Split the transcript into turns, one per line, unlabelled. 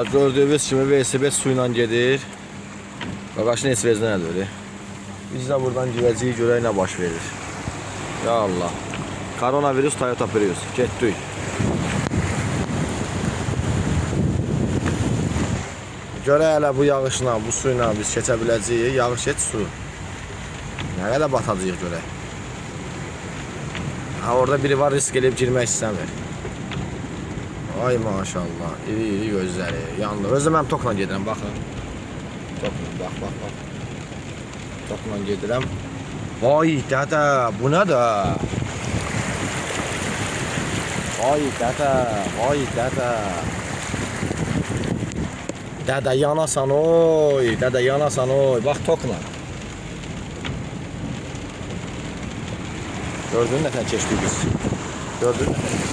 Gördüğünüz kimi VSB su ilə gedir. Qaqaşın heç vezinə nədir? Biz də buradan girəcəyik, görək nə baş verir. Ya Allah. Koronavirus, Toyota Prius. Getdik. Görək hələ bu yağışla, bu suyla biz keçə biləcəyik. Yağış heç su. Nə qədər batacağıq görək. Ha, orada biri var, risk edib girmək istəmir. Ay maşallah, iri gözləri, yandı. Özdə mən tokla gedirəm, baxın. Tokla, bax. Tokla gedirəm. Vay dədə, bu nə də? Vay dədə. Dədə yanasan oy, bax tokla. Gördün nə tən keçdik biz. Gördün nə tən.